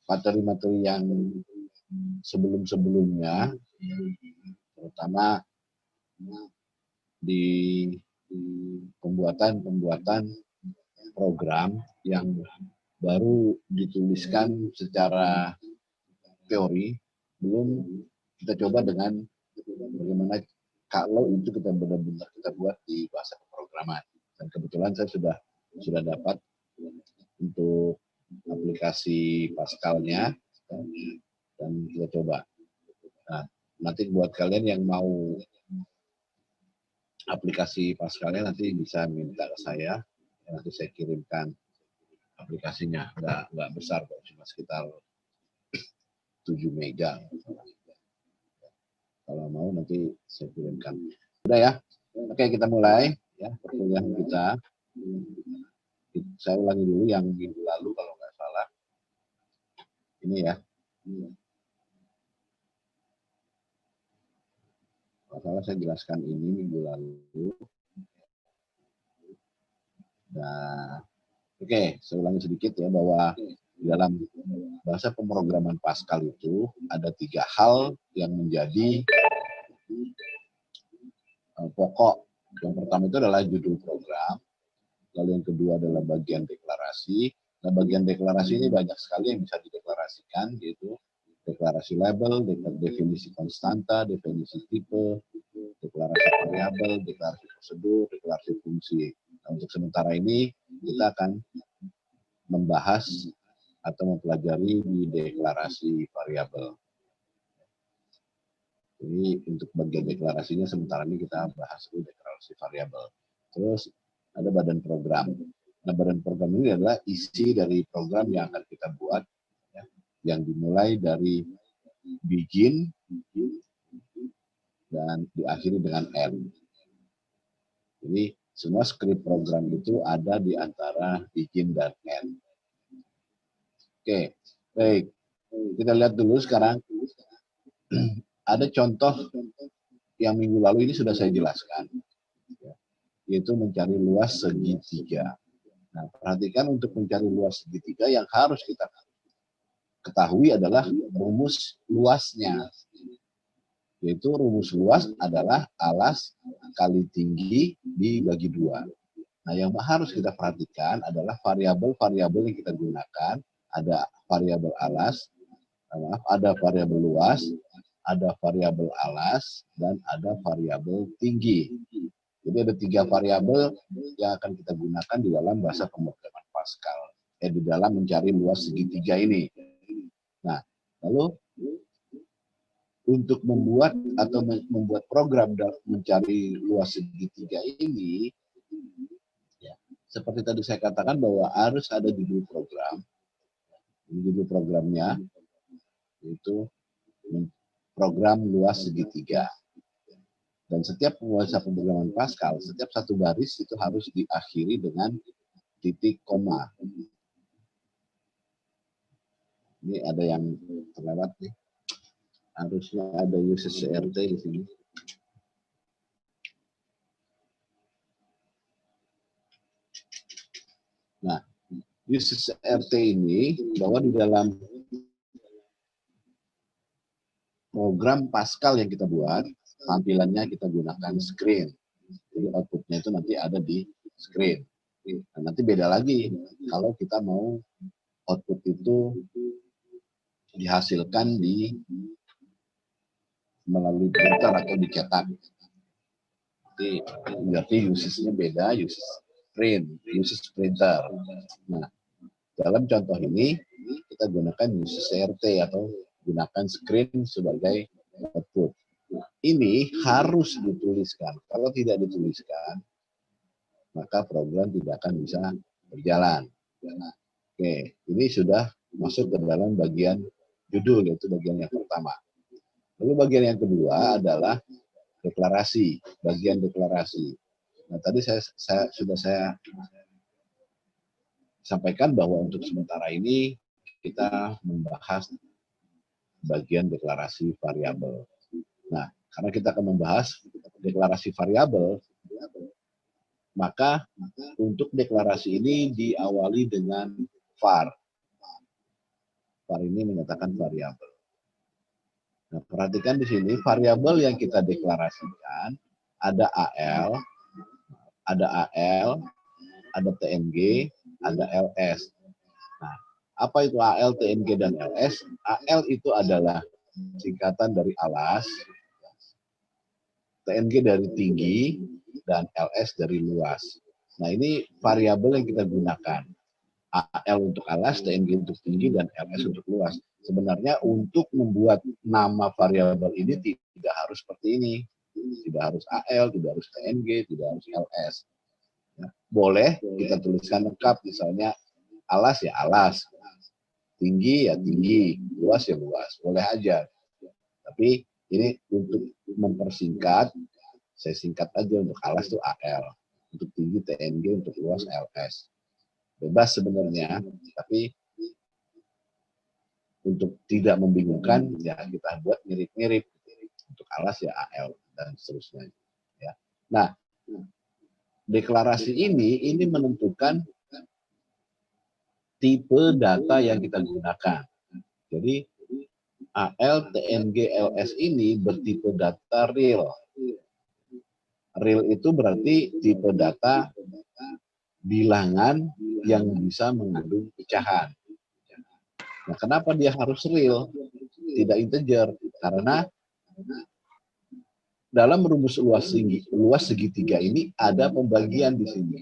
materi-materi yang sebelum-sebelumnya, terutama di pembuatan program yang baru dituliskan secara teori, belum kita coba dengan bagaimana kalau itu kita benar-benar kita buat di bahasa pemrograman. Dan kebetulan saya sudah dapat untuk aplikasi Pascal-nya, dan kita coba. Nah, nanti buat kalian yang mau aplikasi Pascal-nya nanti bisa minta ke saya, nanti saya kirimkan aplikasinya. Nggak besar kok, cuma sekitar 7 mega. Kalau mau nanti saya kirimkan. Udah ya, oke kita mulai ya perkuliahan kita. Saya ulangi dulu yang minggu lalu kalau nggak salah. Ini ya. Masalah saya jelaskan ini minggu lalu. Nah, oke, saya ulangi sedikit ya bahwa di dalam bahasa pemrograman Pascal itu ada 3 hal yang menjadi pokok. Yang pertama itu adalah judul program, lalu yang kedua adalah bagian deklarasi. Nah, bagian deklarasi ini banyak sekali yang bisa dideklarasikan, yaitu deklarasi label, definisi konstanta, definisi tipe, deklarasi variabel, deklarasi prosedur, deklarasi fungsi. Nah, untuk sementara ini kita akan membahas atau mempelajari di deklarasi variabel. Jadi untuk bagian deklarasinya sementara ini kita bahas dulu deklarasi variabel. Terus ada badan program. Nah, badan program ini adalah isi dari program yang akan kita buat, ya, yang dimulai dari begin dan diakhiri dengan end. Jadi semua skrip program itu ada di antara begin dan end. Oke, baik. Kita lihat dulu sekarang. Ada contoh yang minggu lalu ini sudah saya jelaskan, yaitu mencari luas segitiga. Nah, perhatikan untuk mencari luas segitiga yang harus kita ketahui adalah rumus luasnya. Yaitu rumus luas adalah alas kali tinggi dibagi 2. Nah, yang harus kita perhatikan adalah variabel-variabel yang kita gunakan. Ada variabel alas, ada variabel luas, ada variabel alas, dan ada variabel tinggi. Jadi ada 3 variabel yang akan kita gunakan di dalam bahasa pemrograman Pascal. Di dalam mencari luas segitiga ini. Nah, lalu untuk membuat program mencari luas segitiga ini, ya, seperti tadi saya katakan bahwa harus ada judul program. Judul programnya itu program luas segitiga. Dan setiap bahasa pemrograman Pascal, setiap satu baris itu harus diakhiri dengan titik koma. Ini ada yang terlewat nih. Harusnya ada usage CRT di sini. Nah, usage CRT ini bahwa di dalam program Pascal yang kita buat, tampilannya kita gunakan screen. Jadi outputnya itu nanti ada di screen. Nah, nanti beda lagi kalau kita mau output itu dihasilkan melalui printer atau dicetak. Berarti usage-nya beda, usage printer. Nah, dalam contoh ini kita gunakan usage CRT atau gunakan screen sebagai output. Ini harus dituliskan. Kalau tidak dituliskan, maka program tidak akan bisa berjalan. Oke, ini sudah masuk ke dalam bagian judul, yaitu bagian yang pertama. Lalu bagian yang kedua adalah deklarasi, bagian deklarasi. Nah, tadi sudah saya sampaikan bahwa untuk sementara ini kita membahas bagian deklarasi variabel. Nah, karena kita akan membahas deklarasi variabel, maka untuk deklarasi ini diawali dengan var. var ini menyatakan variabel. Nah, perhatikan di sini variabel yang kita deklarasikan ada AL, ada TNG, ada LS. Nah, apa itu AL, TNG, dan LS? AL itu adalah singkatan dari alas, TNG dari tinggi, dan LS dari luas. Nah, ini variabel yang kita gunakan. AL untuk alas, TNG untuk tinggi, dan LS untuk luas. Sebenarnya untuk membuat nama variabel ini tidak harus seperti ini. Tidak harus AL, tidak harus TNG, tidak harus LS. Ya, boleh kita tuliskan lengkap, misalnya alas ya alas, tinggi ya tinggi, luas ya luas, boleh aja. Tapi ini untuk mempersingkat, saya singkat aja. Untuk alas itu AL, untuk tinggi TNG, untuk luas LS. Bebas sebenarnya, tapi untuk tidak membingungkan ya kita buat mirip-mirip. Untuk alas ya AL dan seterusnya. Ya. Nah, deklarasi ini menentukan tipe data yang kita gunakan. Jadi AL, TNG, LS ini bertipe data real. Real itu berarti tipe data bilangan yang bisa mengandung pecahan. Nah, kenapa dia harus real, tidak integer? Karena dalam rumus luas segitiga ini ada pembagian di sini,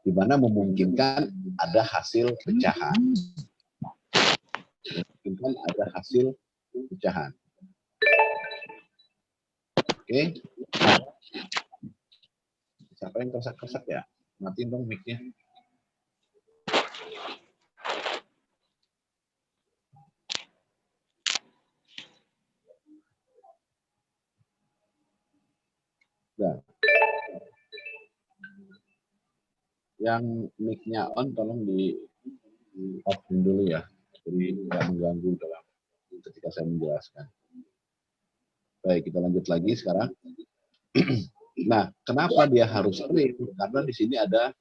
di mana memungkinkan ada hasil pecahan. Memungkinkan ada hasil pecahan. Oke. Nah, siapa yang kersak-kersak ya? Matiin dong mic-nya. Nah, yang mic-nya on tolong di off-in dulu ya, jadi tidak mengganggu dalam ketika saya menjelaskan. Baik, kita lanjut lagi sekarang. Nah, kenapa dia harus real? Karena di sini ada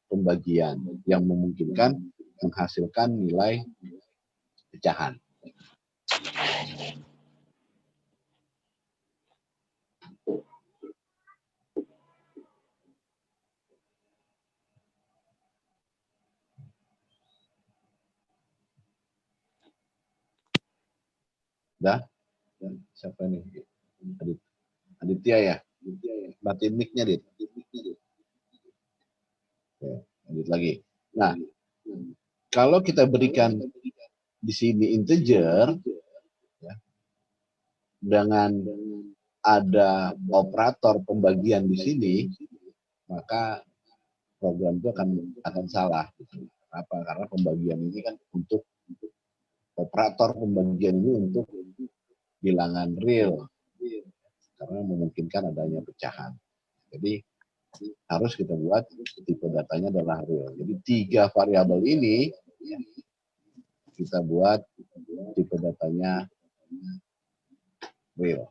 pembagian yang memungkinkan menghasilkan nilai pecahan. Dah? Siapa nih? Aditya ya? Matiin mic-nya, Dit. Oke, lanjut lagi. Nah, kalau kita berikan di sini integer, ya, dengan ada operator pembagian di sini, maka program itu akan salah. Kenapa? Karena pembagian ini kan untuk operator pembagian ini untuk bilangan real, karena memungkinkan adanya pecahan. Jadi harus kita buat tipe datanya adalah real. Jadi 3 variabel ini kita buat tipe datanya real.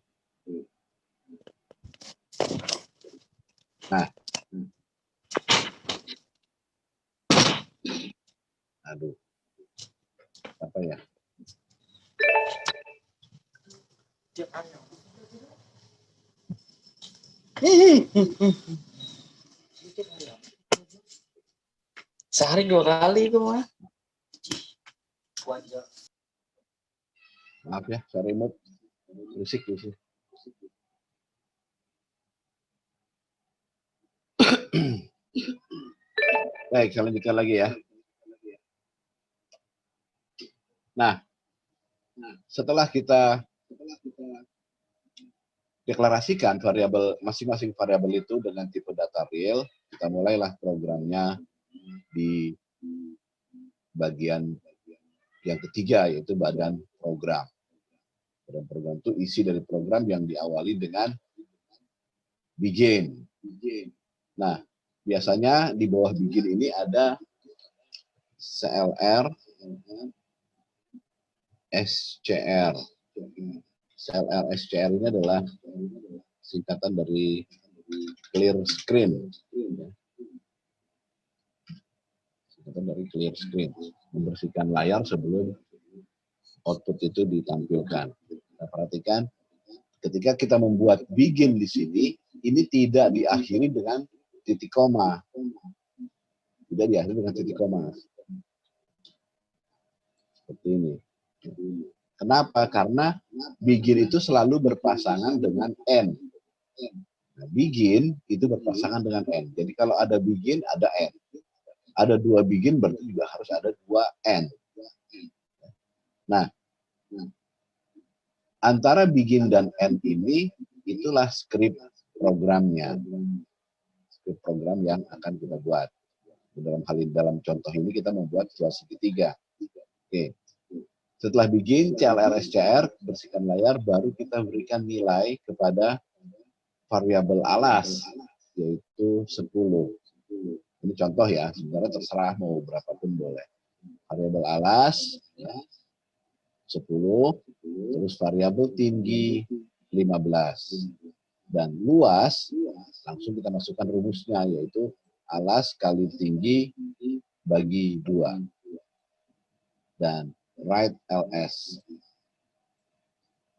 Nah, aduh, apa ya? Sehari 2 kali itu mah. Maaf ya, saya remote. Berisik. Baik, saya lanjutkan lagi ya. Nah, setelah kita deklarasikan variabel masing-masing variabel itu dengan tipe data real, kita mulailah programnya di bagian yang ketiga, yaitu badan program. Badan program itu isi dari program yang diawali dengan begin. Nah, biasanya di bawah begin ini ada CLR, SCR. CLR, SCR ini adalah singkatan dari clear screen. Singkatan atau dari clear screen, membersihkan layar sebelum output itu ditampilkan. Nah, perhatikan, ketika kita membuat begin di sini, ini tidak diakhiri dengan titik koma. Tidak diakhiri dengan titik koma. Seperti ini. Kenapa? Karena begin itu selalu berpasangan dengan end. Nah, begin itu berpasangan dengan end. Jadi kalau ada begin, ada end. Ada dua begin, berarti juga harus ada dua end. Nah, antara begin dan end ini, itulah script programnya. Script program yang akan kita buat. Dalam contoh ini kita membuat sebuah segitiga. Oke. Setelah begin, CLR-SCR, bersihkan layar, baru kita berikan nilai kepada variabel alas, yaitu 10. Ini contoh ya, sebenarnya terserah mau berapapun boleh. Variabel alas, ya, 10, terus variabel tinggi 15. Dan luas, langsung kita masukkan rumusnya, yaitu alas kali tinggi bagi 2. Dan write ls.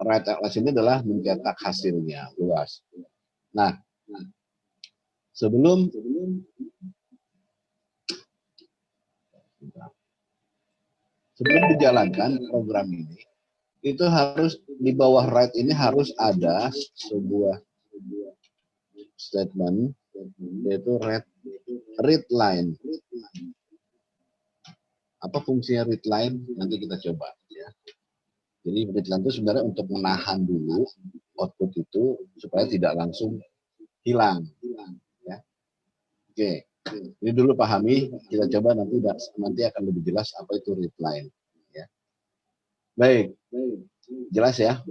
Write ls ini adalah mencetak hasilnya, luas. Nah, sebelum dijalankan program ini, itu harus di bawah write ini harus ada sebuah statement, yaitu read line. Apa fungsinya read line? Nanti kita coba. Ya. Jadi read line itu sebenarnya untuk menahan dulu output itu supaya tidak langsung hilang. Ya. Oke, ini dulu pahami. Kita coba nanti akan lebih jelas apa itu read line. Ya. Baik, jelas ya.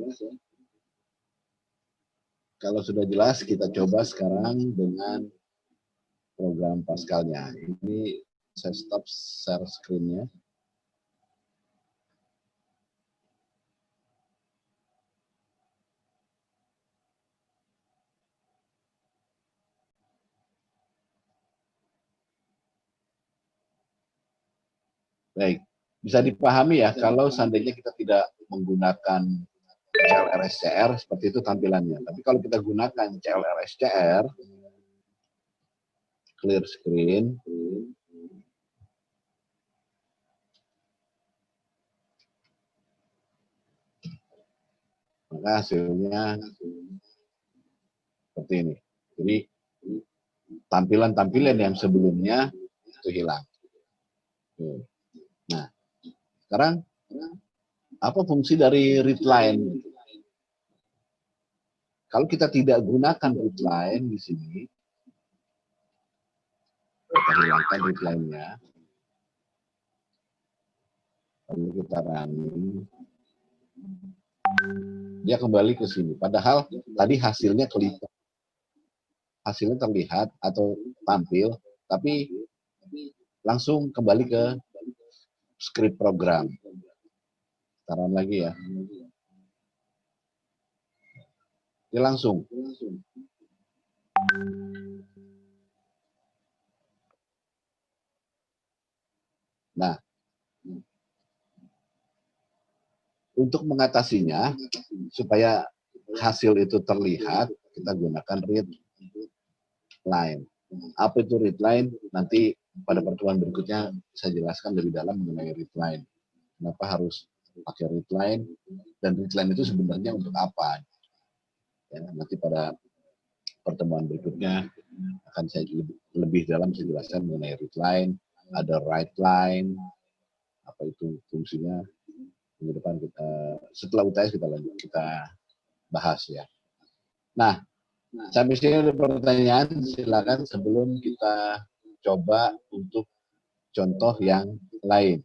Kalau sudah jelas, kita coba sekarang dengan program Pascal-nya. Ini saya stop share screen-nya. Baik, bisa dipahami ya kalau seandainya kita tidak menggunakan CLR-SCR seperti itu tampilannya. Tapi kalau kita gunakan CLR-SCR, clear screen, maka hasilnya seperti ini. Jadi tampilan-tampilan yang sebelumnya itu hilang. Nah, sekarang apa fungsi dari read line? Kalau kita tidak gunakan read line di sini, kita hilangkan read line-nya, lalu kita running, dia kembali ke sini. Padahal tadi hasilnya terlihat atau tampil, tapi langsung kembali ke script program. Sekarang lagi ya. Dia langsung. Nah, untuk mengatasinya, supaya hasil itu terlihat, kita gunakan read line. Apa itu read line? Nanti pada pertemuan berikutnya saya jelaskan lebih dalam mengenai read line. Kenapa harus pakai read line, dan read line itu sebenarnya untuk apa? Ya, nanti pada pertemuan berikutnya akan saya lebih dalam saya jelaskan mengenai read line, ada write line, apa itu fungsinya. Minggu depan setelah UTS kita bahas ya. Nah, sampai sini ada pertanyaan, silakan sebelum kita coba untuk contoh yang lain.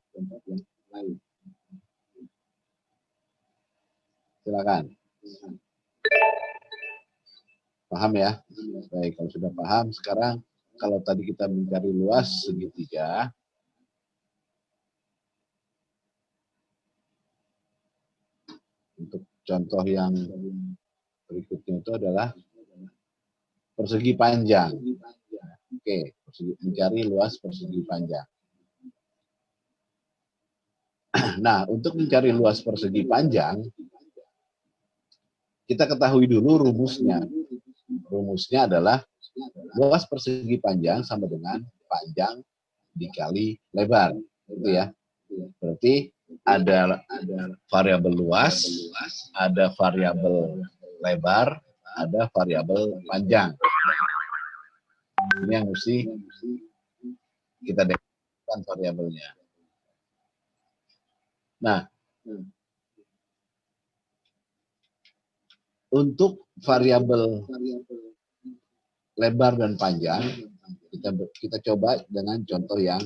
Silakan. Paham ya? Baik, kalau sudah paham, sekarang kalau tadi kita mencari luas segitiga, untuk contoh yang berikutnya itu adalah persegi panjang. Oke, mencari luas persegi panjang. Nah, untuk mencari luas persegi panjang, kita ketahui dulu rumusnya. Rumusnya adalah luas persegi panjang sama dengan panjang dikali lebar, gitu ya. Berarti ada variabel luas, ada variabel lebar, ada variabel panjang. Ini yang mesti kita definisikan variabelnya. Nah, untuk variabel lebar dan panjang, kita coba dengan contoh yang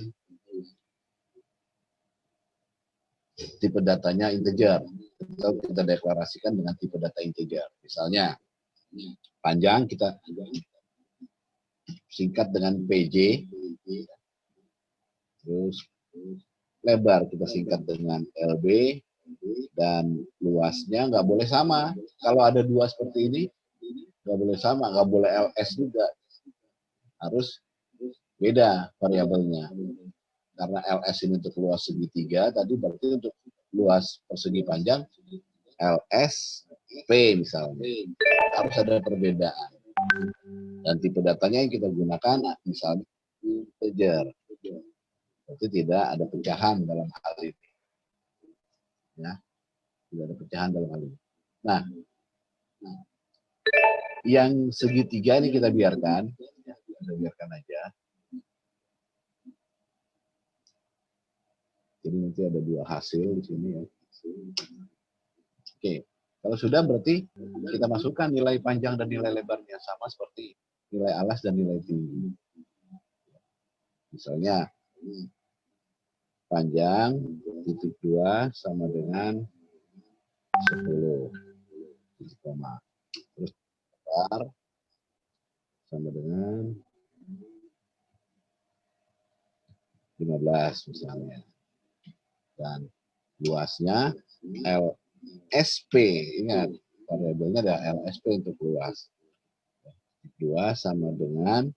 tipe datanya integer, atau kita deklarasikan dengan tipe data integer. Misalnya, panjang kita singkat dengan PJ, terus lebar kita singkat dengan LB, dan luasnya nggak boleh sama. Kalau ada dua seperti ini, nggak boleh sama, nggak boleh LS juga. Harus beda variabelnya. Karena LS ini untuk luas segitiga, tadi berarti untuk luas persegi panjang, LS P misalnya. Harus ada perbedaan. Dan tipe datanya yang kita gunakan, misalnya integer. Berarti tidak ada pecahan dalam hal ini. Ya, tidak ada pecahan dalam hal ini. Nah, yang segitiga ini kita biarkan aja. Jadi nanti ada dua hasil di sini ya. Oke, kalau sudah berarti kita masukkan nilai panjang dan nilai lebarnya sama seperti nilai alas dan nilai tinggi. Misalnya panjang titik 2 sama dengan 10 titik koma. Terus lebar sama dengan 15 misalnya. Dan luasnya LSP, ingat variabelnya ada LSP untuk luas. 2 sama dengan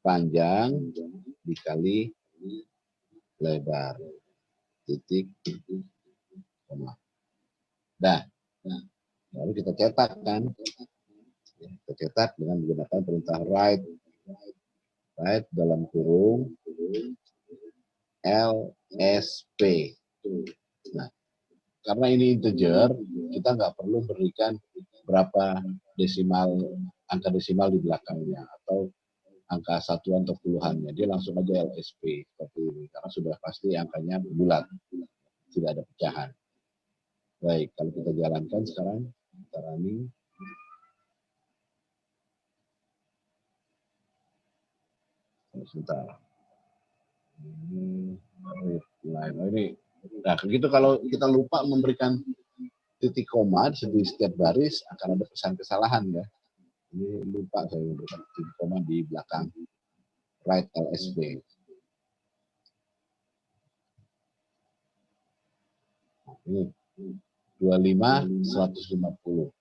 panjang dikali lebar titik koma. Nah, lalu kita cetak kan, kita cetak dengan menggunakan perintah write dalam kurung LSP. Nah, karena ini integer, kita nggak perlu berikan berapa angka desimal di belakangnya atau angka satuan atau puluhannya. Dia langsung aja LSP seperti ini karena sudah pasti angkanya bulat, tidak ada pecahan. Baik, kalau kita jalankan sekarang, kita running. Sebentar. Ini, nah begitu kalau kita lupa memberikan titik koma di setiap baris akan ada pesan kesalahan ya. Ini lupa saya memberikan titik koma di belakang write LSP. Ini 25 150.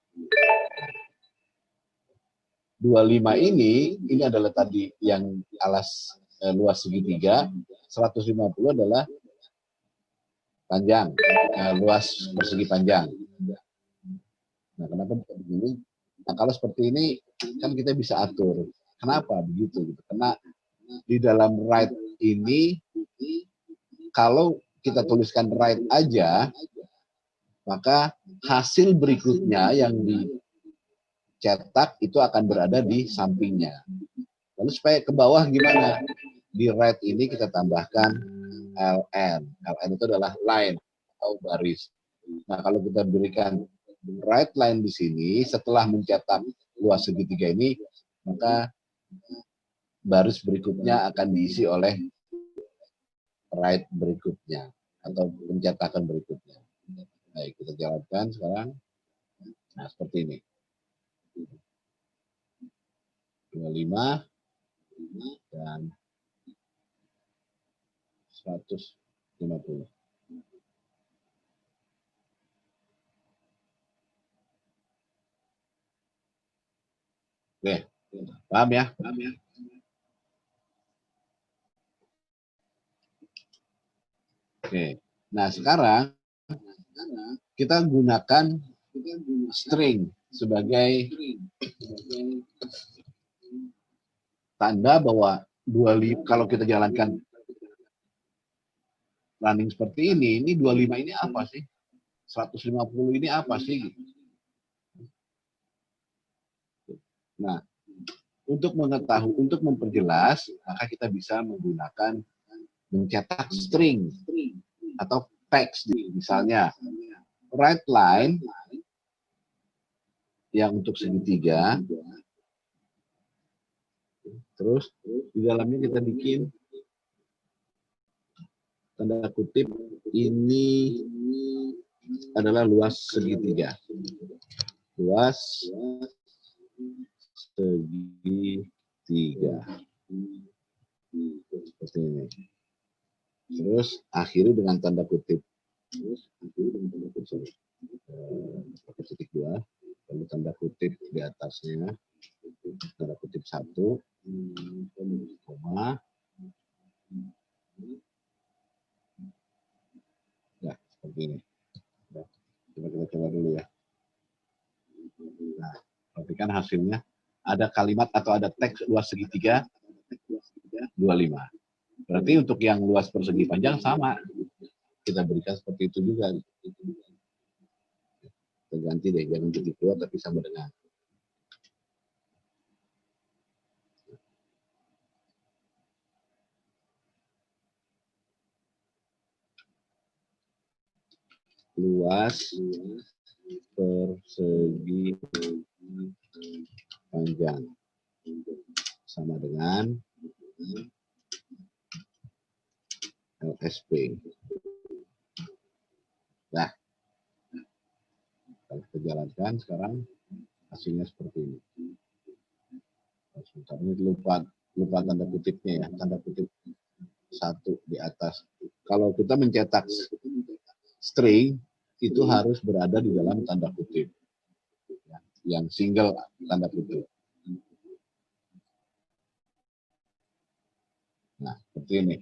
25 ini adalah tadi yang alas luas segitiga, 150 adalah panjang, luas persegi panjang. Nah, kenapa begini? Nah, kalau seperti ini kan kita bisa atur. Kenapa begitu? Karena di dalam write ini, kalau kita tuliskan write aja, maka hasil berikutnya yang dicetak itu akan berada di sampingnya. Lalu supaya ke bawah gimana? Di write ini kita tambahkan LN. LN itu adalah line atau baris. Nah, kalau kita berikan write line di sini, setelah mencetak luas segitiga ini, maka baris berikutnya akan diisi oleh write berikutnya atau pencetakan berikutnya. Baik, kita jalankan sekarang. Nah, seperti ini. 25 dan 150. Oke, paham ya? Paham ya? Oke. Nah, sekarang kita gunakan string sebagai tanda bahwa 25, kalau kita jalankan running seperti ini 25 ini apa sih? 150 ini apa sih? Nah, untuk mengetahui, untuk memperjelas, maka kita bisa menggunakan mencetak string atau teks. Misalnya, write line yang untuk segitiga, terus di dalamnya kita bikin tanda kutip, ini adalah luas segitiga. Luas segitiga. Seperti ini. Terus akhiri dengan tanda kutip. Pakai titik 2. Lalu tanda kutip di atasnya. Tanda kutip 1. Koma. Ya, seperti ini. Coba kita coba dulu ya. Nah, perhatikan hasilnya. Ada kalimat atau ada teks luas segitiga 25. Berarti untuk yang luas persegi panjang sama. Kita berikan seperti itu juga. Kita ganti deh, jangan titik 2 tapi sama dengan. Luas persegi panjang sama dengan LSP. Nah, kalau kita jalankan sekarang hasilnya seperti ini. Sebentar, ini lupa tanda kutipnya ya, tanda kutip 1 di atas. Kalau kita mencetak string itu harus berada di dalam tanda kutip yang single tanda kutip. Nah, seperti ini.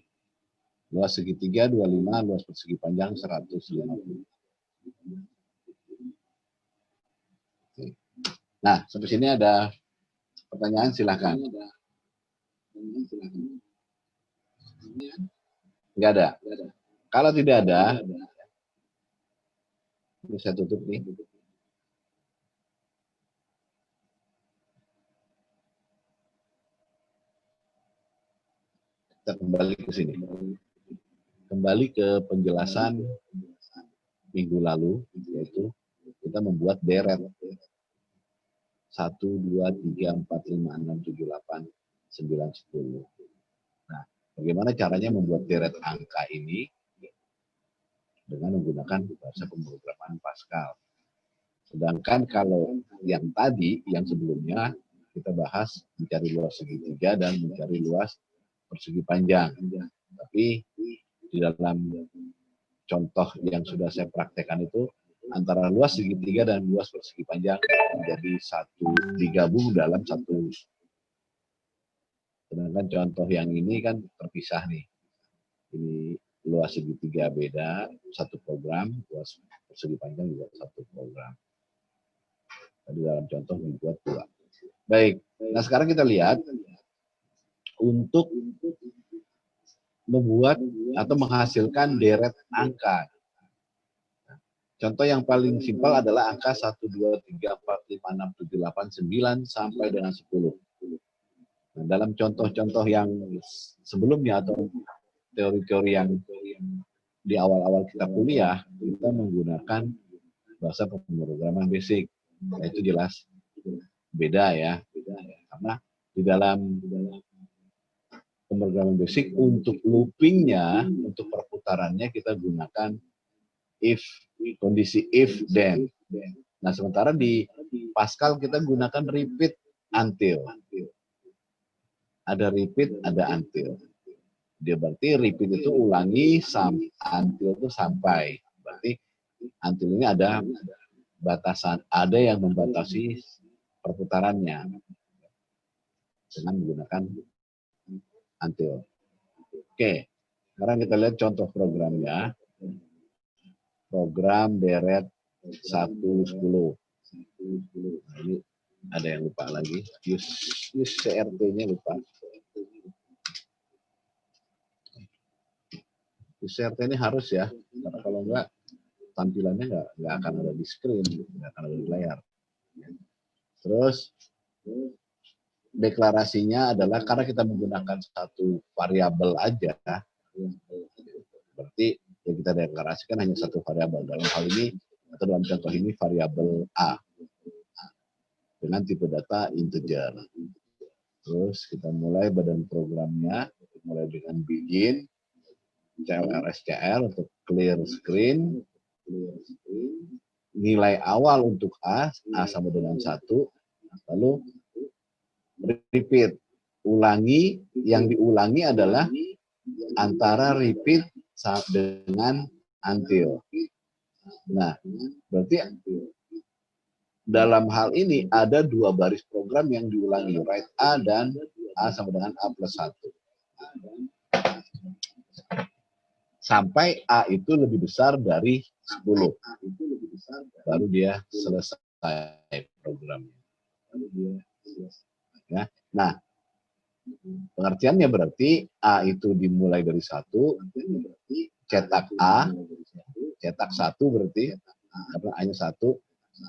Luas segitiga 25, luas persegi panjang 150. Nah, sampai sini ada pertanyaan, silakan. Enggak ada. Kalau tidak ada, ini saya tutup nih. Kita kembali ke sini. Kembali ke penjelasan minggu lalu, yaitu kita membuat deret 1, 2, 3, 4, 5, 6, 7, 8, 9, 10. Nah, bagaimana caranya membuat deret angka ini dengan menggunakan bahasa pemrograman Pascal. Sedangkan kalau yang tadi, yang sebelumnya, kita bahas mencari luas segitiga dan mencari luas persegi panjang. Tapi di dalam contoh yang sudah saya praktekkan itu, antara luas segitiga dan luas persegi panjang menjadi satu, digabung dalam satu. Sedangkan contoh yang ini kan terpisah nih. Ini luas segitiga beda, satu program, luas persegi panjang juga satu program. Tadi dalam contoh dibuat 2. Baik, nah sekarang kita lihat untuk membuat atau menghasilkan deret angka. Contoh yang paling simpel adalah angka 1, 2, 3, 4, 5, 6, 7, 8, 9 sampai dengan 10. Nah, dalam contoh-contoh yang sebelumnya atau teori-teori yang di awal-awal kita kuliah, kita menggunakan bahasa pemrograman basic. Nah, itu jelas beda ya. Karena di dalam pemrograman basic untuk loopingnya, untuk perputarannya kita gunakan if, kondisi if then. Nah, sementara di Pascal kita gunakan repeat until. Ada repeat, ada until. Dia berarti repeat itu ulangi, until itu sampai. Berarti until ini ada batasan, ada yang membatasi perputarannya dengan menggunakan until. Oke. Sekarang kita lihat contoh programnya. Program deret 110. Nah, ini ada yang lupa lagi. Use CRT-nya lupa. Use CRT ini harus ya, karena kalau enggak tampilannya nggak akan ada di screen, nggak akan ada di layar. Terus deklarasinya adalah karena kita menggunakan satu variabel aja, berarti yang kita deklarasikan hanya satu variabel. Dalam hal ini atau dalam contoh ini variabel A dengan tipe data integer. Terus kita mulai badan programnya, mulai dengan begin, CLRSCR untuk clear screen, nilai awal untuk A sama dengan 1, lalu repeat, ulangi, yang diulangi adalah antara repeat dengan until. Nah, berarti dalam hal ini ada dua baris program yang diulangi, write A dan A sama dengan A plus 1. Sampai A itu lebih besar dari 10. Baru dia selesai programnya. Ya. Nah, pengertiannya berarti A itu dimulai dari 1, cetak A, cetak 1 berarti, karena A-nya 1,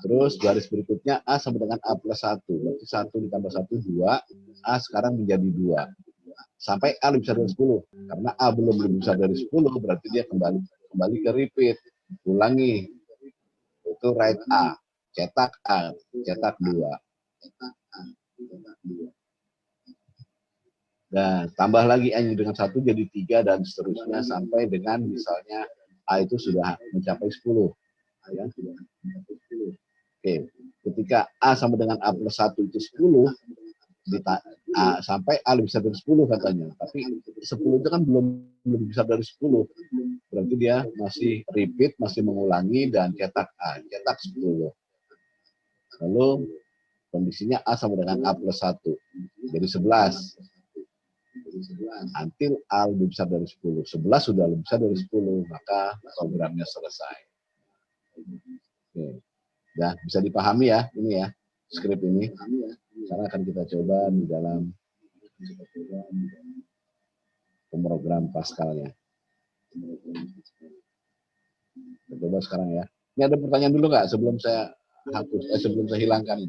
terus garis berikutnya A sama dengan A plus 1, berarti 1 ditambah 1, 2, A sekarang menjadi 2. Sampai A lebih besar dari 10, karena A belum lebih besar dari 10, berarti dia kembali ke repeat, ulangi, itu write A, cetak A, cetak 2. Nah, tambah lagi A dengan 1 jadi 3 dan seterusnya sampai dengan misalnya A itu sudah mencapai 10. Ya. Oke, ketika A sama dengan A plus 1 itu 10, sampai A lebih besar dari 10 katanya. Tapi 10 itu kan belum lebih besar dari 10. Berarti dia masih repeat, masih mengulangi dan cetak A, cetak 10. Lalu kondisinya A sama dengan A plus 1. Jadi 11. Until A lebih besar dari 10. 11 sudah lebih besar dari 10, maka programnya selesai. Oke. Ya, bisa dipahami ya, ini ya, skrip ini. Sekarang akan kita coba di dalam pemrogram Pascal-nya. Kita coba sekarang ya. Ini ada pertanyaan dulu nggak sebelum saya hapus, sebelum saya hilangkan?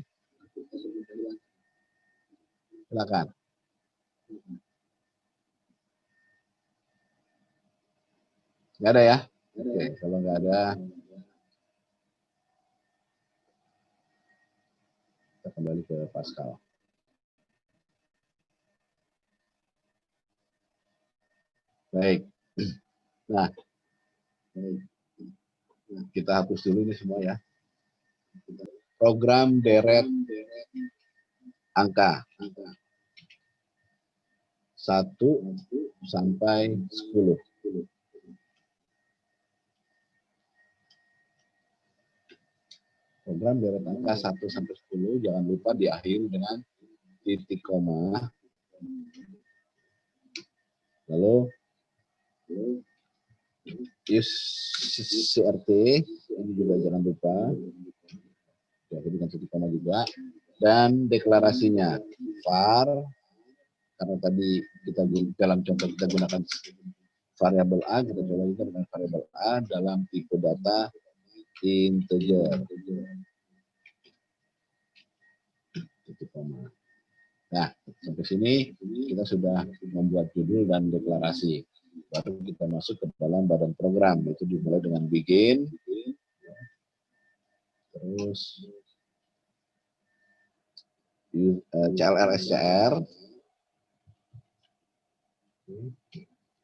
Silakan. Nggak ada ya? Oke, kalau nggak ada, kita kembali ke Pascal. Baik. Nah, kita hapus dulu ini semua ya. Program deret angka 1 sampai 10. Program deret angka 1 sampai 10 jangan lupa diakhiri dengan titik koma. Lalu use CRT, ini juga jangan lupa. Diakhiri dengan titik koma juga. Dan deklarasinya var, karena tadi kita dalam contoh kita gunakan variabel A, kita coba juga dengan variabel A dalam tipe data integer. Titik koma. Nah, sampai sini kita sudah membuat judul dan deklarasi. Baru kita masuk ke dalam badan program, itu dimulai dengan begin, terus CLRSCR,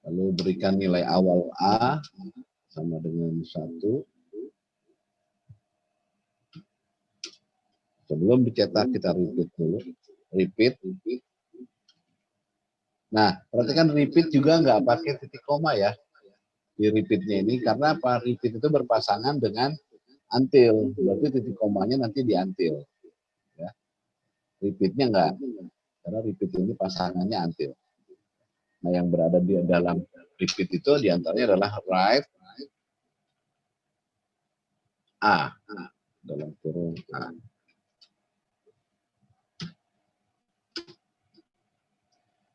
lalu berikan nilai awal A sama dengan 1. Sebelum dicetak kita repeat dulu, repeat. Nah, perhatikan repeat juga nggak pakai titik koma ya di repeatnya ini, karena apa? Repeat itu berpasangan dengan until, berarti titik komanya nanti di until. Ya. Repeatnya enggak, karena repeat ini pasangannya until. Nah, yang berada di dalam repeat itu diantaranya adalah write A dalam kurung A.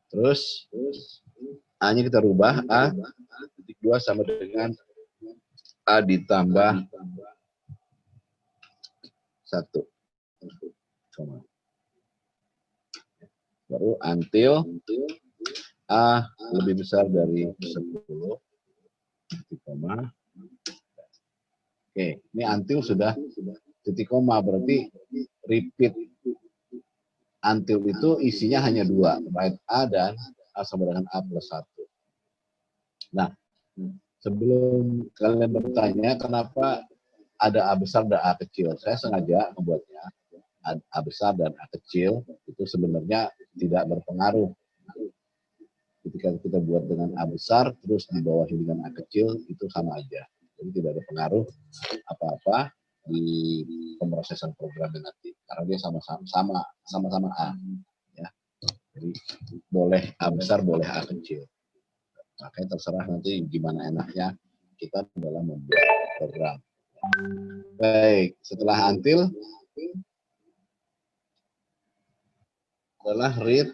Terus A-nya kita rubah, A titik 2 sama dengan A ditambah 1. Baru until A lebih besar dari 10. Titik koma. Oke, ini until sudah titik koma, berarti repeat until itu isinya hanya 2, write A dan A sama dengan A plus 1. Nah, sebelum kalian bertanya kenapa ada A besar dan A kecil, saya sengaja membuatnya A besar dan A kecil itu sebenarnya tidak berpengaruh. Ketika kita buat dengan A besar terus dibawahi dengan A kecil itu sama aja. Jadi tidak ada pengaruh apa-apa di pemrosesan programnya nanti karena dia sama-sama A. Ya. Jadi boleh A besar, boleh A kecil. Makanya terserah nanti gimana enaknya kita dalam membuat program. Baik, setelah until adalah read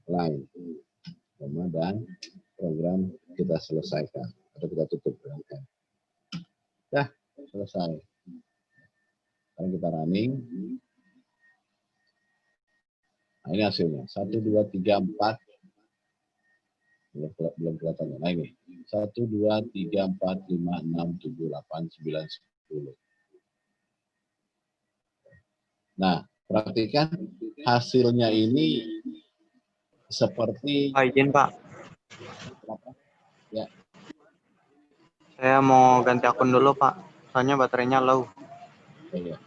line, dan program kita selesaikan atau kita tutup dengan N. Dah, selesai. Sekarang kita running. Nah, ini hasilnya. 1, 2, 3, 4. Belum kelihatan. Nah, ini. 1, 2, 3, 4, 5, 6, 7, 8, 9, 10. Nah, perhatikan hasilnya ini seperti... izin Pak. Ya. Saya mau ganti akun dulu Pak. Soalnya baterainya low. Iya.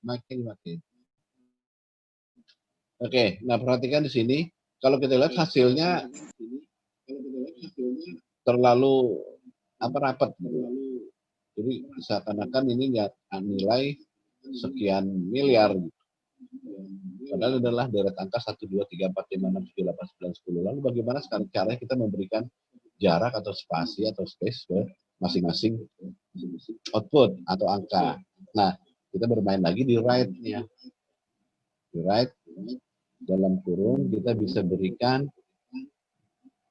Makin. Oke, nah perhatikan di sini. Kalau kita lihat hasilnya terlalu rapat. Jadi seakan-akan ini nilai sekian miliar. Padahal adalah deret angka 1, 2, 3, 4, 5, 6, 7, 8, 9, 10. Lalu bagaimana sekarang caranya kita memberikan jarak atau spasi atau space ke masing-masing output atau angka. Nah, kita bermain lagi di write-nya. Di write dalam kurung kita bisa berikan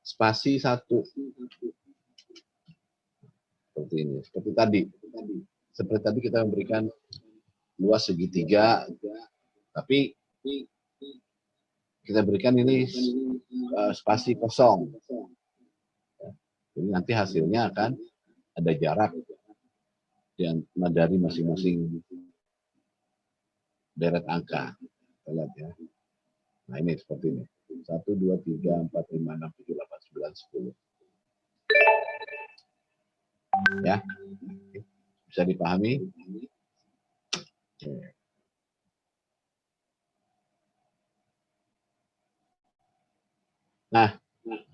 spasi 1. Seperti ini, seperti tadi. Seperti tadi kita memberikan luas segitiga, tapi kita berikan ini spasi kosong. Jadi nanti hasilnya akan ada jarak dari masing-masing deret angka. Kita lihat ya. Nah ini seperti ini. 1, 2, 3, 4, 5, 6, 7, 8, 9, 10. Ya, bisa dipahami? Nah,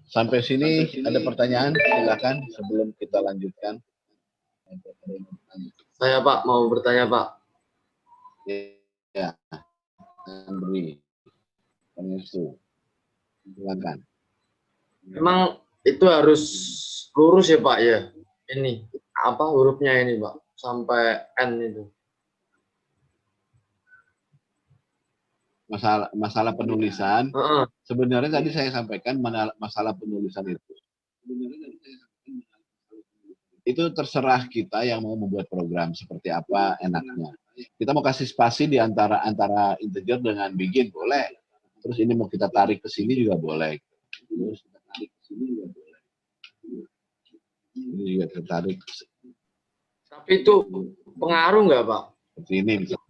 sampai sini ada pertanyaan? Silakan sebelum kita lanjutkan. Saya Pak mau bertanya Pak. Ya, Andri, Pangestu, silakan. Memang itu harus lurus ya Pak ya? Ini apa hurufnya ini Pak? Sampai N itu. Masalah penulisan, sebenarnya tadi saya sampaikan masalah penulisan itu terserah kita yang mau membuat program seperti apa enaknya. Kita mau kasih spasi di antara integer dengan begin boleh. Terus ini mau kita tarik ke sini juga boleh. Terus kita tarik ke sini juga boleh. Ini juga tertarik. Tapi itu pengaruh nggak Pak? Seperti ini misalnya.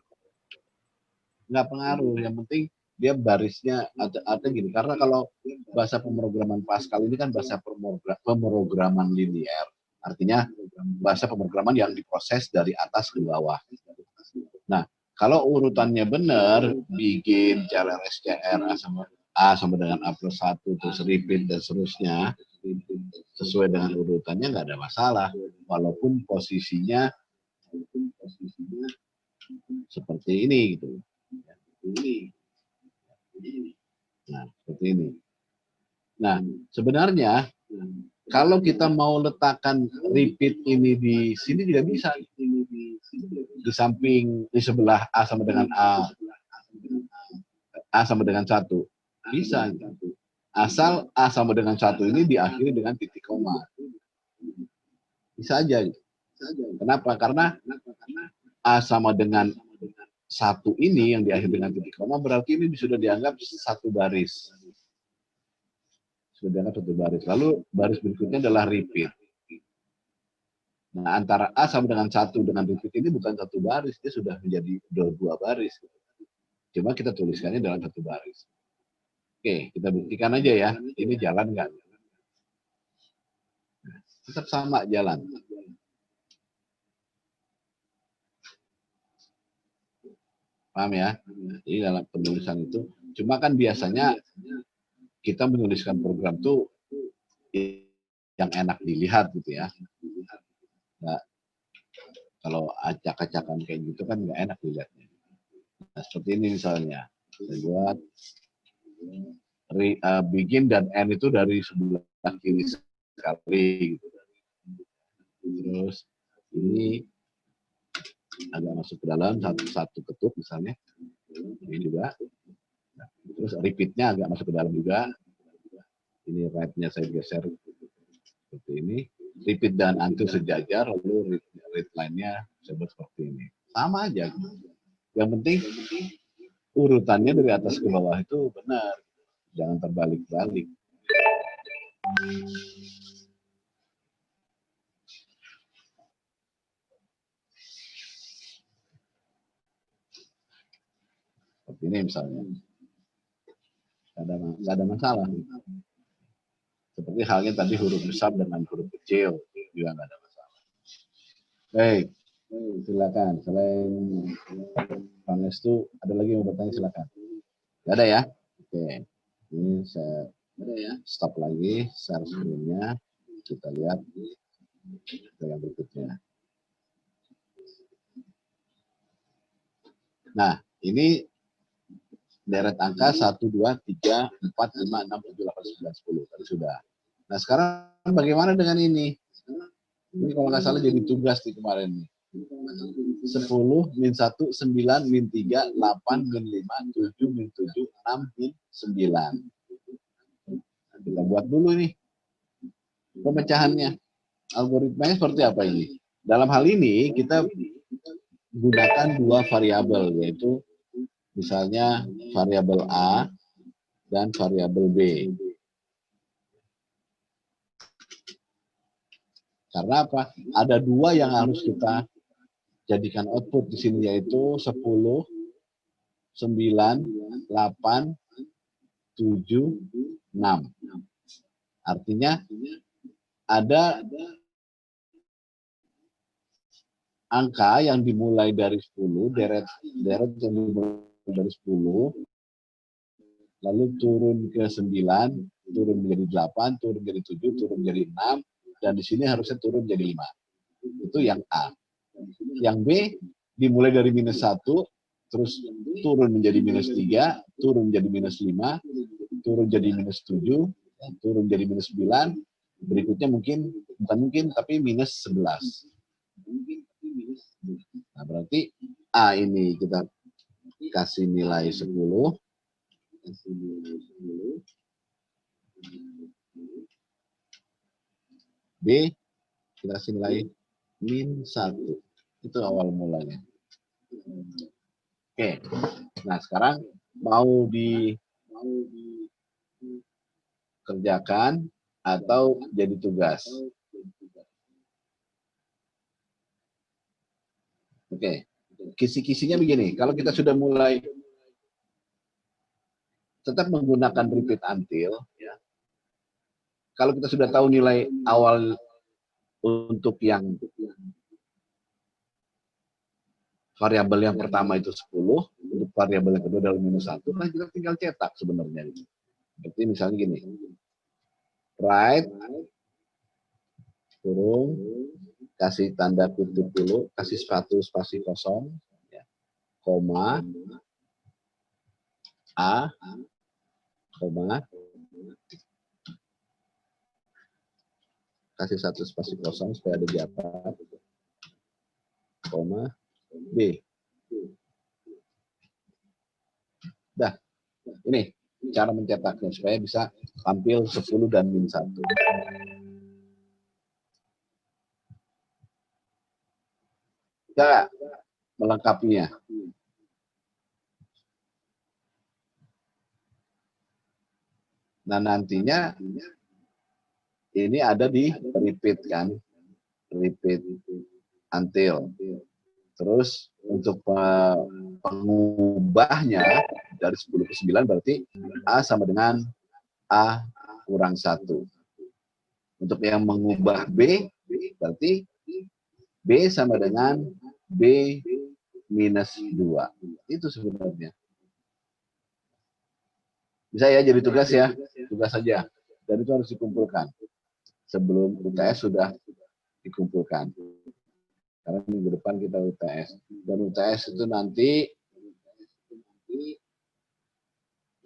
Nggak pengaruh, yang penting dia barisnya ada gini. Karena kalau bahasa pemrograman Pascal ini kan bahasa pemrograman linear. Artinya bahasa pemrograman yang diproses dari atas ke bawah. Nah, kalau urutannya benar, begin, CLRS, CR, A sama dengan A plus 1, terus repeat, dan seterusnya, sesuai dengan urutannya nggak ada masalah. Walaupun posisinya walaupun posisinya seperti ini gitu. Nah, seperti ini. Nah, sebenarnya kalau kita mau letakkan repeat ini di sini juga bisa. Di samping, di sebelah A sama dengan A sama dengan 1. Bisa. Asal A sama dengan 1 ini diakhiri dengan titik koma. Bisa aja. Kenapa? Karena A sama dengan 1 ini yang diakhiri dengan titik koma berarti ini sudah dianggap satu baris. Sudah dianggap satu baris. Lalu baris berikutnya adalah repeat. Nah, antara A sama dengan 1 dengan repeat ini bukan satu baris, dia sudah menjadi dua baris. Cuma kita tuliskannya dalam satu baris. Oke, kita buktikan aja ya. Ini jalan nggak? Tetap sama jalan. Paham ya? Jadi dalam penulisan itu, cuma kan biasanya kita menuliskan program itu yang enak dilihat gitu ya. Nah, kalau acak-acakan kayak gitu kan nggak enak dilihatnya. Nah, seperti ini misalnya. Saya buat begin dan end itu dari sebelah kiri sekali. Gitu. Terus ini agak masuk ke dalam satu ketuk misalnya. Ini juga. Nah, terus repeatnya agak masuk ke dalam juga. Ini right-nya saya geser seperti ini. Repeat dan until sejajar, lalu read line-nya saya buat seperti ini. Sama aja. Yang penting urutannya dari atas ke bawah itu benar. Jangan terbalik-balik. Seperti ini misalnya. Nggak ada masalah. Seperti halnya tadi huruf besar dengan huruf kecil. Juga nggak ada masalah. Baik. Silakan. Selain Pangestu, ada lagi yang mau bertanya silakan. Nggak ada ya? Oke. Ini saya stop lagi share screen-nya. Kita lihat ke yang berikutnya. Nah, ini deret angka 1, 2, 3, 4, 5, 6, 7, 8, 9, 10. Tadi sudah. Nah, sekarang bagaimana dengan ini? Ini kalau nggak salah jadi tugas di kemarin nih. 10, min 1, 9, min 3, 8, min 5, 7, min 7, 6, min 9. Nah, kita buat dulu nih pemecahannya. Algoritmanya seperti apa ini? Dalam hal ini kita gunakan dua variabel, yaitu misalnya variabel A dan variabel B. Karena apa? Ada dua yang harus kita jadikan output di sini, yaitu 10, 9, 8, 7, 6. Artinya ada angka yang dimulai dari 10, deret yang dimulai dari 10, lalu turun ke 9, turun menjadi 8, turun menjadi 7, turun menjadi 6, dan di sini harusnya turun menjadi 5. Itu yang A. Yang B dimulai dari minus 1, terus turun menjadi minus 3, turun menjadi minus 5, turun jadi minus 7, turun jadi minus 9, berikutnya bukan mungkin, tapi minus 11. Nah, berarti A ini kita kasih nilai 10. B kita kasih nilai min 1. Itu awal mulanya. Oke. Nah, sekarang mau dikerjakan atau jadi tugas. Oke. Kisi-kisinya begini, kalau kita sudah mulai tetap menggunakan repeat until, ya. Kalau kita sudah tahu nilai awal untuk yang variabel yang pertama itu 10, untuk variabel yang kedua adalah minus 1, nah kita tinggal cetak sebenarnya. Seperti misalnya gini, right, kurung, kasih tanda kutip dulu, kasih satu spasi kosong, ya. Koma, A, koma, kasih satu spasi kosong supaya ada di atas, koma, B. Dah, ini cara mencetaknya supaya bisa tampil 10 dan min 1. Bisa melengkapinya. Nah, nantinya ini ada di repeat kan, repeat until. Terus untuk pengubahnya dari 10 ke 9 berarti A sama dengan A kurang 1. Untuk yang mengubah B berarti B sama dengan B minus 2. Itu sebenarnya. Bisa ya jadi tugas ya, tugas saja. Dan itu harus dikumpulkan. Sebelum UTS sudah dikumpulkan. Karena minggu depan kita UTS. Dan UTS itu nanti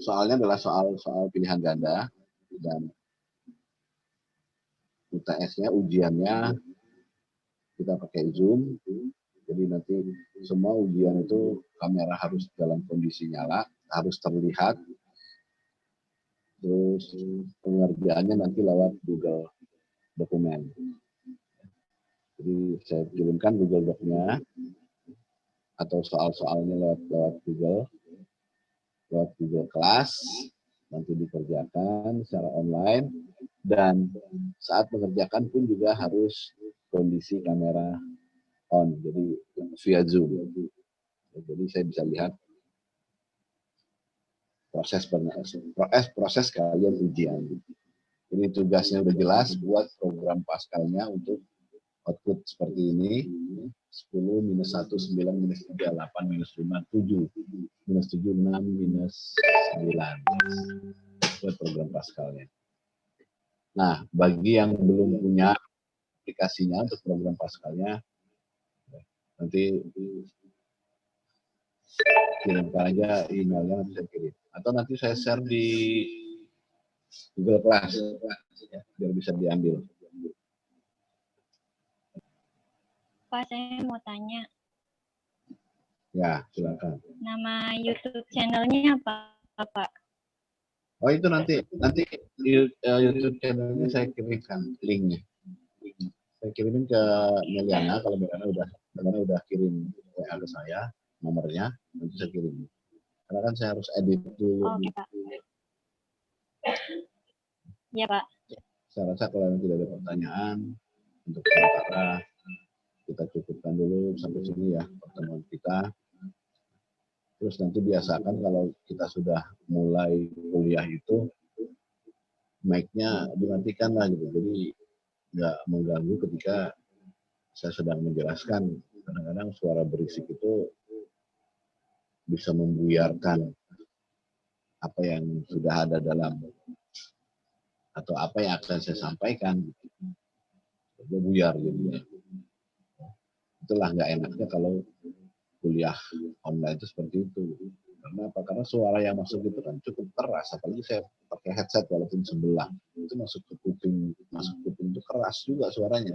soalnya adalah soal pilihan ganda. Dan UTS-nya, ujiannya kita pakai Zoom. Jadi nanti semua ujian itu kamera harus dalam kondisi nyala, harus terlihat. Terus pengerjaannya nanti lewat Google Dokumen. Jadi saya kirimkan Google Doc-nya atau soal-soalnya lewat Google Kelas, nanti dikerjakan secara online, dan saat mengerjakan pun juga harus kondisi kamera on, jadi via Zoom. Jadi saya bisa lihat proses kalian ujian. Ini tugasnya udah jelas buat program pascalnya untuk output seperti ini. 10, minus 1, 9, minus 3, 8, minus 5, 7. Minus 7, 6, minus 9. Buat program pascalnya. Nah, bagi yang belum punya aplikasinya untuk program pascalnya, nanti kirimkan aja emailnya, nanti saya kirim. Atau nanti saya share di Google Class, ya, biar bisa diambil. Pak, saya mau tanya. Ya, silakan. Nama YouTube channelnya apa, Pak? Oh, itu nanti YouTube channelnya saya kirimkan linknya. Saya kirimin ke Meliana, kalau Meliana udah kirim WA ke saya, nomornya, nanti saya kirim. Karena kan saya harus edit dulu. Oke, Pak. Iya, Pak. Saya rasa kalau tidak ada pertanyaan, untuk sementara kita cukupkan dulu sampai sini ya pertemuan kita. Terus nanti biasakan kalau kita sudah mulai kuliah itu, mic-nya dimatikan lah gitu. Jadi nggak mengganggu ketika saya sedang menjelaskan. Kadang-kadang suara berisik itu bisa membuyarkan apa yang sudah ada dalam atau apa yang akan saya sampaikan. Buyar jadinya. Itulah nggak enaknya kalau kuliah online itu seperti itu. Karena apa? Karena suara yang masuk itu kan cukup keras, apalagi saya pakai headset walaupun sebelah. Itu masuk kuping itu keras juga suaranya.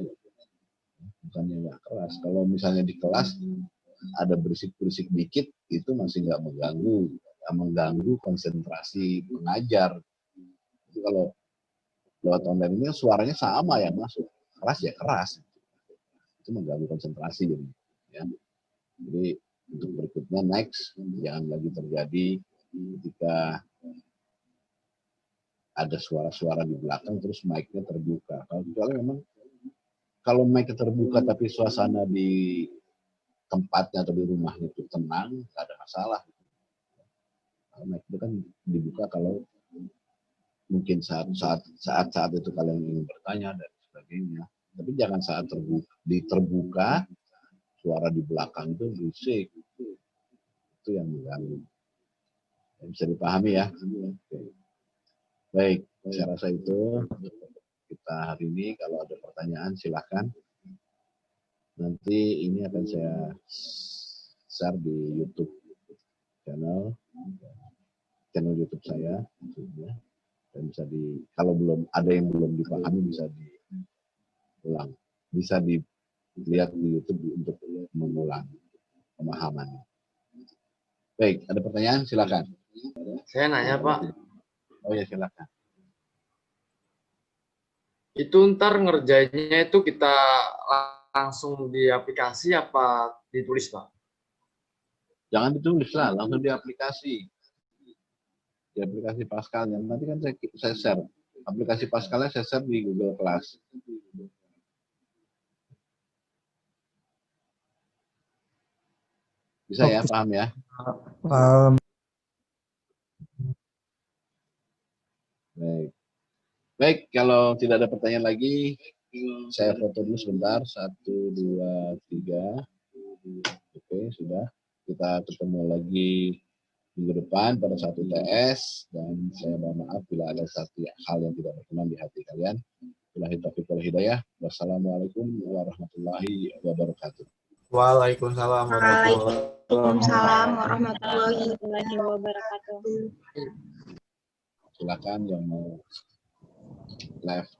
Bukannya nggak keras. Kalau misalnya di kelas ada berisik-berisik dikit, itu masih nggak mengganggu konsentrasi pengajar. Jadi kalau lewat online ini suaranya sama yang masuk, keras ya keras. Itu mengganggu konsentrasi jadi. Ya. Jadi untuk berikutnya next jangan lagi terjadi ketika ada suara-suara di belakang terus mic-nya terbuka. Kalau mic-nya terbuka tapi suasana di tempatnya atau di rumahnya itu tenang, nggak ada masalah. Mic itu kan dibuka kalau mungkin saat itu kalian ingin bertanya dan sebagainya. Tapi jangan saat terbuka suara di belakang itu berisik. Itu yang mengganggu. Bisa dipahami ya. Oke. Baik, saya rasa itu kita hari ini. Kalau ada pertanyaan silahkan. Nanti ini akan saya share di YouTube channel YouTube saya maksudnya. Dan bisa kalau belum ada yang belum dipahami bisa diulang, bisa dilihat di YouTube untuk mengulang pemahamannya. Baik, ada pertanyaan? Silakan. Saya nanya Pak, Oh ya, silakan. itu ntar ngerjainnya itu kita langsung di aplikasi apa ditulis Pak? Jangan ditulis lah, langsung di aplikasi. Di aplikasi Pascal. Yang nanti kan saya share. Aplikasi Pascalnya saya share di Google Class. Bisa ya, paham ya? Baik. Baik, kalau tidak ada pertanyaan lagi, saya foto dulu sebentar. 1, 2, 3. Oke, sudah. Kita ketemu lagi minggu depan pada satu UTS. Dan saya mohon maaf bila ada satu hal yang tidak berkenan di hati kalian. Billahi taufiq wal hidayah. Wassalamualaikum warahmatullahi wabarakatuh. Waalaikumsalam warahmatullahi Waalaikumsalam warahmatullahi Warahmatullahi wabarakatuh. Silakan yang mau live